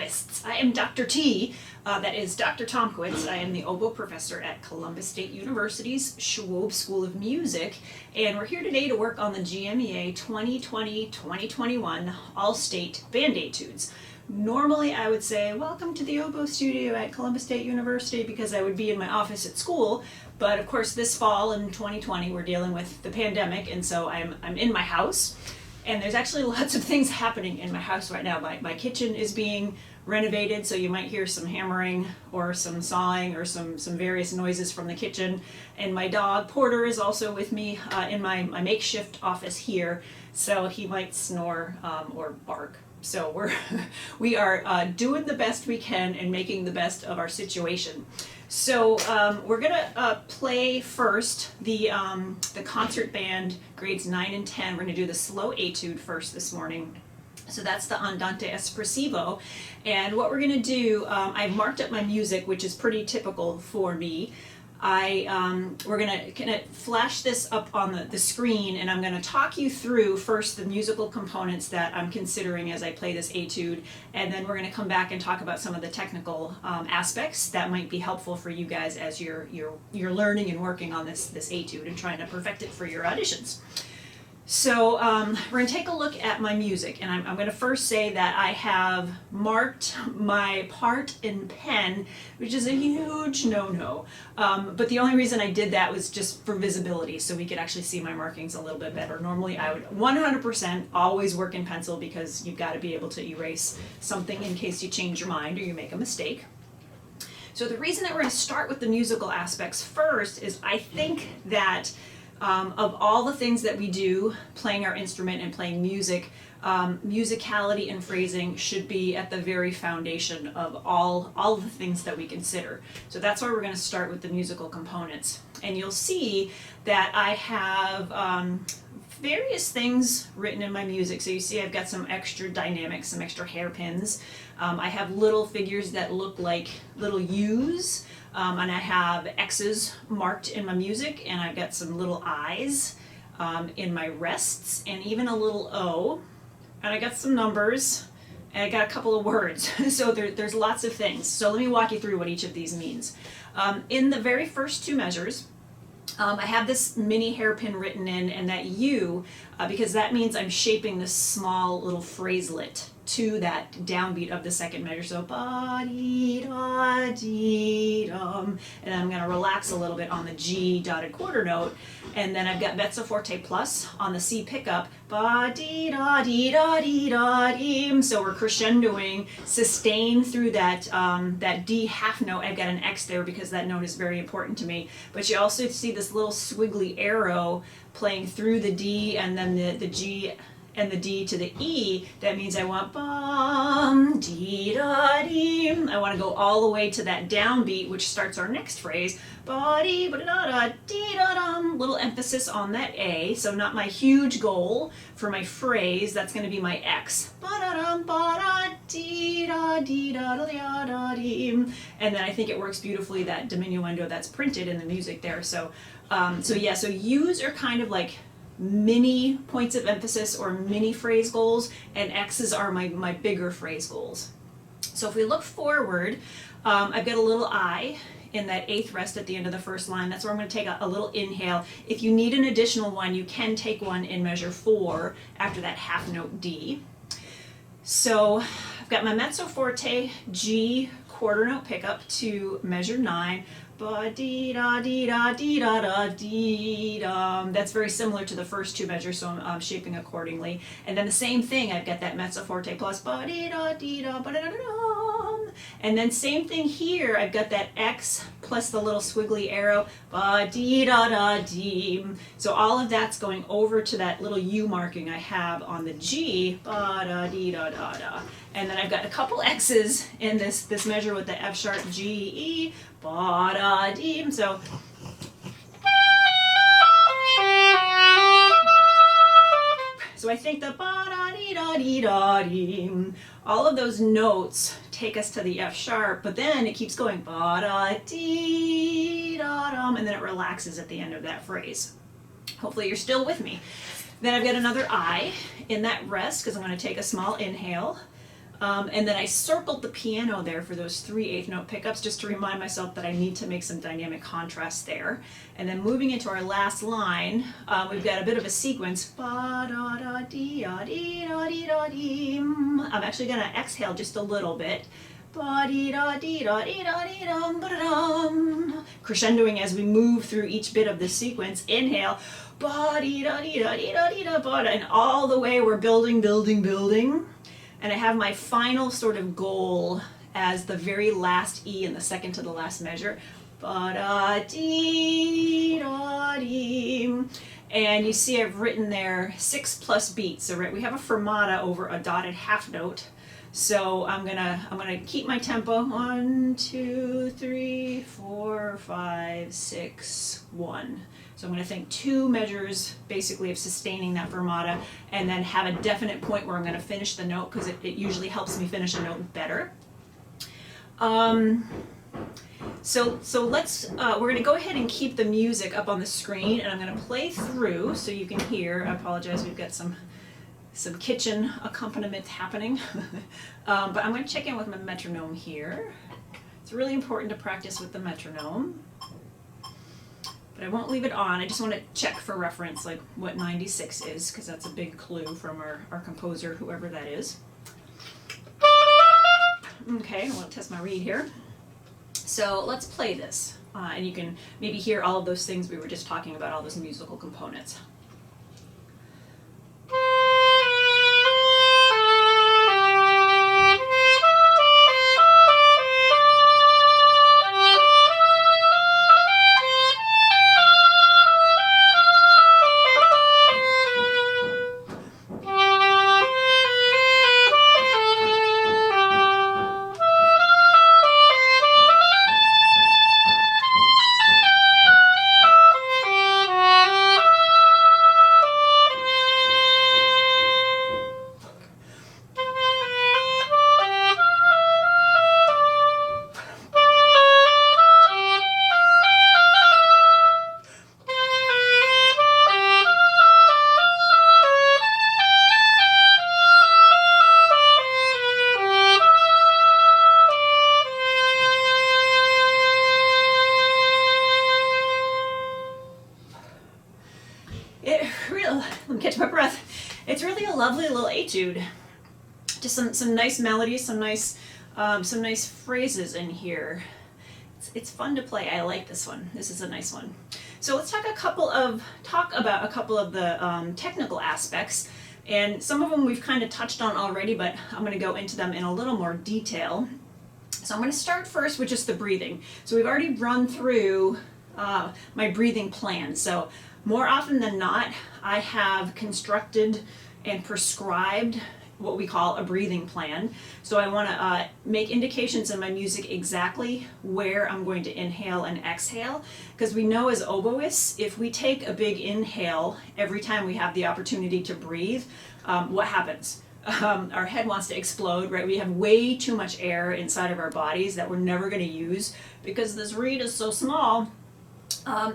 Tomquists. I am Dr. T, that is Dr. Tomquist. I am the oboe professor at Columbus State University's Schwab School of Music, and we're here today to work on the GMEA 2020-2021 All-State Band Etudes. Normally I would say, welcome to the oboe studio at Columbus State University, because I would be in my office at school, but of course this fall in 2020 we're dealing with the pandemic, and so I'm in my house. And there's actually lots of things happening in my house right now. My kitchen is being renovated, so you might hear some hammering or some sawing or some various noises from the kitchen. And my dog, Porter, is also with me in my makeshift office here, so he might snore or bark. So we are doing the best we can and making the best of our situation. So we're gonna play first the concert band grades 9 and 10. We're gonna do the slow etude first this morning. So that's the Andante Espressivo. And what we're gonna do, I've marked up my music, which is pretty typical for me. We're gonna flash this up on the screen, and I'm gonna talk you through first the musical components that I'm considering as I play this etude, and then we're gonna come back and talk about some of the technical aspects that might be helpful for you guys as you're learning and working on this etude and trying to perfect it for your auditions. So we're going to take a look at my music, and I'm going to first say that I have marked my part in pen, which is a huge no-no. But the only reason I did that was just for visibility, so we could actually see my markings a little bit better. Normally I would 100% always work in pencil, because you've got to be able to erase something in case you change your mind or you make a mistake. So the reason that we're going to start with the musical aspects first is I think that of all the things that we do, playing our instrument and playing music, musicality and phrasing should be at the very foundation of all the things that we consider. So that's why we're going to start with the musical components. And you'll see that I have various things written in my music. So you see I've got some extra dynamics, some extra hairpins. I have little figures that look like little U's. And I have X's marked in my music, and I've got some little I's in my rests, and even a little O. And I got some numbers, and I got a couple of words. So there's lots of things. So let me walk you through what each of these means. In the very first two measures, I have this mini hairpin written in, and that U, because that means I'm shaping this small little phraselet to that downbeat of the second measure. So ba-dee-da-dee-dum, and then I'm going to relax a little bit on the G dotted quarter note, and then I've got mezzo forte plus on the C pickup, ba-dee-da-dee-da-dee-da-dee. So we're crescendoing, sustain through that that D half note. I've got an X there because that note is very important to me. But you also see this little squiggly arrow playing through the D and then the G and the D to the E. That means I want bum, dee da dee. I want to go all the way to that downbeat, which starts our next phrase. Ba dee ba da da dee da dum. Little emphasis on that A. So not my huge goal for my phrase. That's going to be my X. Ba da dum ba da dee da dee da da da dee. And then I think it works beautifully, that diminuendo that's printed in the music there. So so U's are kind of like mini points of emphasis or mini phrase goals, and X's are my bigger phrase goals. So if we look forward, I've got a little I in that eighth rest at the end of the first line. That's where I'm going to take a little inhale. If you need an additional one, you can take one in measure 4 after that half note D. So I've got my mezzo forte G quarter note pickup to measure 9. Ba dee da dee da dee da da dee dum. That's very similar to the first two measures, so I'm shaping accordingly. And then the same thing, I've got that mezzo forte plus ba dee da dee da ba da da dum. And then same thing here, I've got that X plus the little squiggly arrow, ba dee da da dee. So all of that's going over to that little U marking I have on the G, ba da dee da da da. And then I've got a couple X's in this measure with the F sharp G E, ba da dee. So I think the ba da dee da dee da dee, all of those notes take us to the F sharp, but then it keeps going ba da dee da dum, and then it relaxes at the end of that phrase. Hopefully you're still with me. Then I've got another I in that rest, because I'm going to take a small inhale. And then I circled the piano there for those 3 eighth note pickups just to remind myself that I need to make some dynamic contrast there. And then moving into our last line, we've got a bit of a sequence. I'm actually going to exhale just a little bit. Crescendoing as we move through each bit of the sequence. Inhale. And all the way we're building, building, building. And I have my final sort of goal as the very last E in the second to the last measure. And you see I've written there 6+ beats. So we have a fermata over a dotted half note. So I'm gonna keep my tempo. 1, 2, 3, 4, 5, 6, 1. So I'm going to think 2 measures basically of sustaining that fermata and then have a definite point where I'm going to finish the note because it usually helps me finish a note better. So let's, we're going to go ahead and keep the music up on the screen and I'm going to play through so you can hear. I apologize, we've got some kitchen accompaniment happening. But I'm going to check in with my metronome here. It's really important to practice with the metronome. But I won't leave it on. I just want to check for reference like what 96 is because that's a big clue from our composer, whoever that is. Okay, I want to test my reed here. So let's play this. And you can maybe hear all of those things we were just talking about, all those musical components. Let me catch my breath. It's really a lovely little etude. Just some nice melodies, some nice phrases in here. It's fun to play. I like this one. This is a nice one. So let's talk about a couple of the technical aspects, and some of them we've kind of touched on already, but I'm going to go into them in a little more detail. So I'm going to start first with just the breathing. So we've already run through my breathing plan. So more often than not, I have constructed and prescribed what we call a breathing plan. So I want to make indications in my music exactly where I'm going to inhale and exhale, because we know as oboists, if we take a big inhale every time we have the opportunity to breathe, what happens? Our head wants to explode, right? We have way too much air inside of our bodies that we're never going to use because this reed is so small.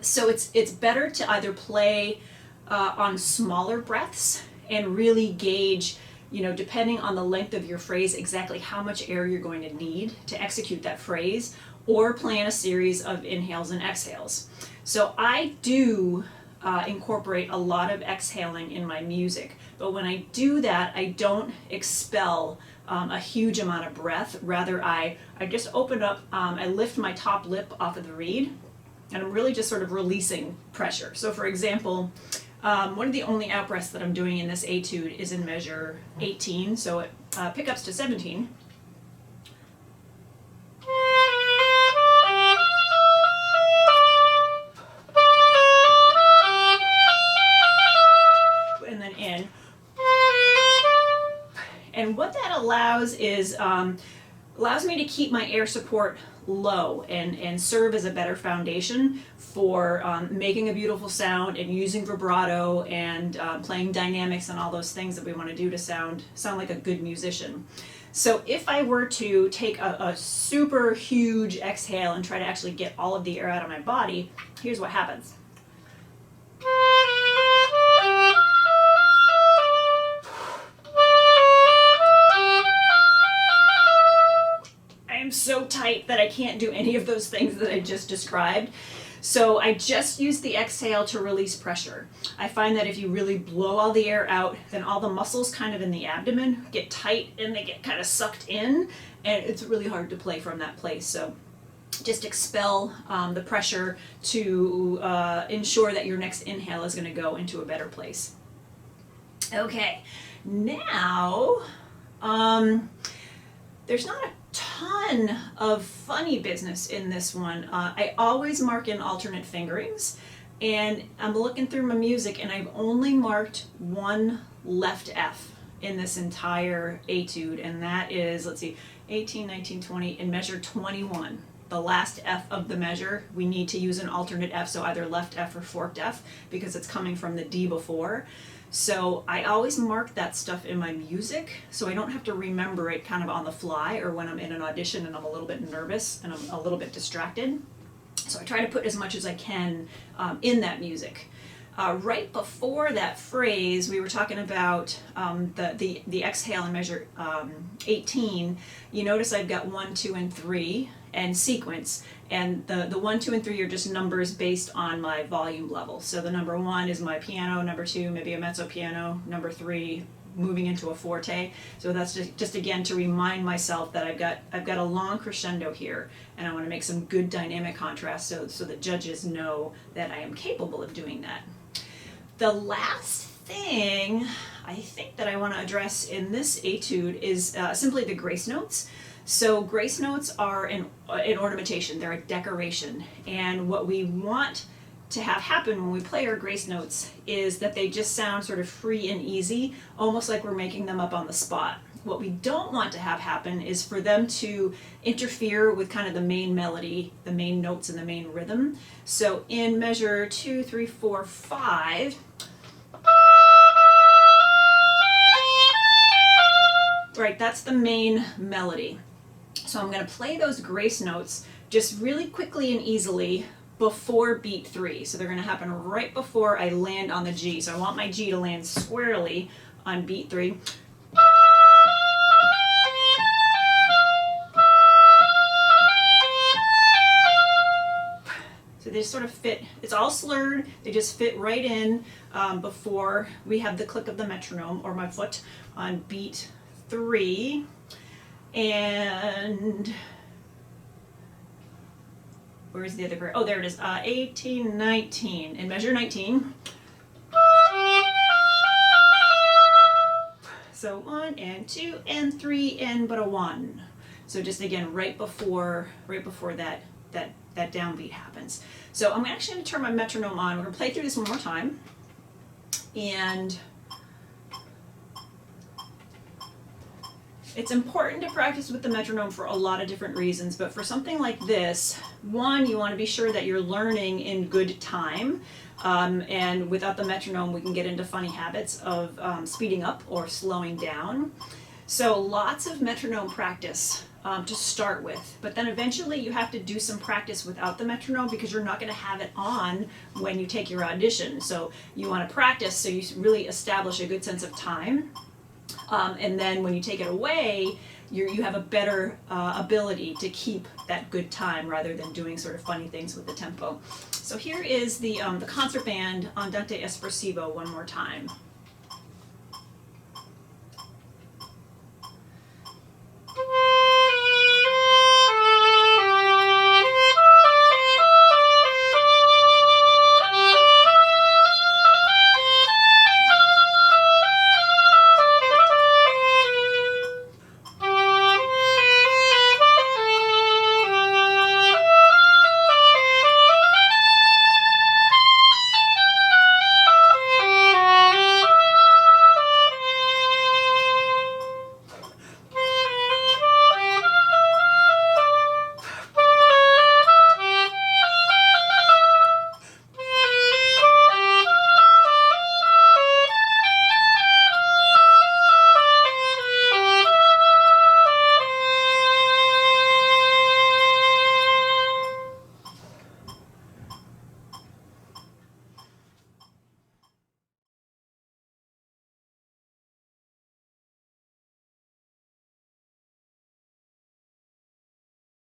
So it's better to either play on smaller breaths and really gauge, depending on the length of your phrase, exactly how much air you're going to need to execute that phrase, or plan a series of inhales and exhales. So I do incorporate a lot of exhaling in my music, but when I do that, I don't expel a huge amount of breath. Rather, I just open up, I lift my top lip off of the reed, and I'm really just sort of releasing pressure. So for example, one of the only out breaths that I'm doing in this etude is in measure 18, so it pickups to 17. And then in. And what that allows is, allows me to keep my air support low and serve as a better foundation for making a beautiful sound and using vibrato and playing dynamics and all those things that we want to do to sound like a good musician. So if I were to take a super huge exhale and try to actually get all of the air out of my body, here's what happens. tight that I can't do any of those things that I just described. So I just use the exhale to release pressure. I find that if you really blow all the air out, then all the muscles kind of in the abdomen get tight and they get kind of sucked in, and it's really hard to play from that place. So just expel the pressure to ensure that your next inhale is going to go into a better place. Okay, now there's not a ton of funny business in this one. I always mark in alternate fingerings, and I'm looking through my music and I've only marked one left F in this entire etude, and that is, let's see, 18, 19, 20, in measure 21. The last F of the measure, we need to use an alternate F, so either left F or forked F, because it's coming from the D before. So I always mark that stuff in my music so I don't have to remember it kind of on the fly or when I'm in an audition and I'm a little bit nervous and I'm a little bit distracted. So I try to put as much as I can in that music. Right before that phrase, we were talking about the exhale in measure 18. You notice I've got 1, 2, and 3 and sequence, and the 1, 2, and 3 are just numbers based on my volume level. So the number 1 is my piano, number 2 maybe a mezzo piano, number 3 moving into a forte. So that's just again to remind myself that I've got a long crescendo here, and I want to make some good dynamic contrast so that judges know that I am capable of doing that. The last thing I think that I want to address in this etude is simply the grace notes. So grace notes are an ornamentation, they're a decoration, and what we want to have happen when we play our grace notes is that they just sound sort of free and easy, almost like we're making them up on the spot. What we don't want to have happen is for them to interfere with kind of the main melody, the main notes and the main rhythm. So in measure 2, 3, 4, 5, right, that's the main melody. So I'm going to play those grace notes just really quickly and easily before beat 3. So they're going to happen right before I land on the G. So I want my G to land squarely on beat 3. So they just sort of fit, it's all slurred, they just fit right in before we have the click of the metronome or my foot on beat 3. And where's the other grade? Oh, there it is. 18, 19. In measure 19. So 1 and 2 and 3 and but a 1. So just again right before that downbeat happens. So I'm actually going to turn my metronome on. We're going to play through this one more time. And it's important to practice with the metronome for a lot of different reasons, but for something like this, one, you want to be sure that you're learning in good time, and without the metronome we can get into funny habits of speeding up or slowing down. So lots of metronome practice to start with, but then eventually you have to do some practice without the metronome because you're not going to have it on when you take your audition. So you want to practice so you really establish a good sense of time. And then when you take it away, you have a better ability to keep that good time rather than doing sort of funny things with the tempo. So here is the concert band Andante Espressivo one more time.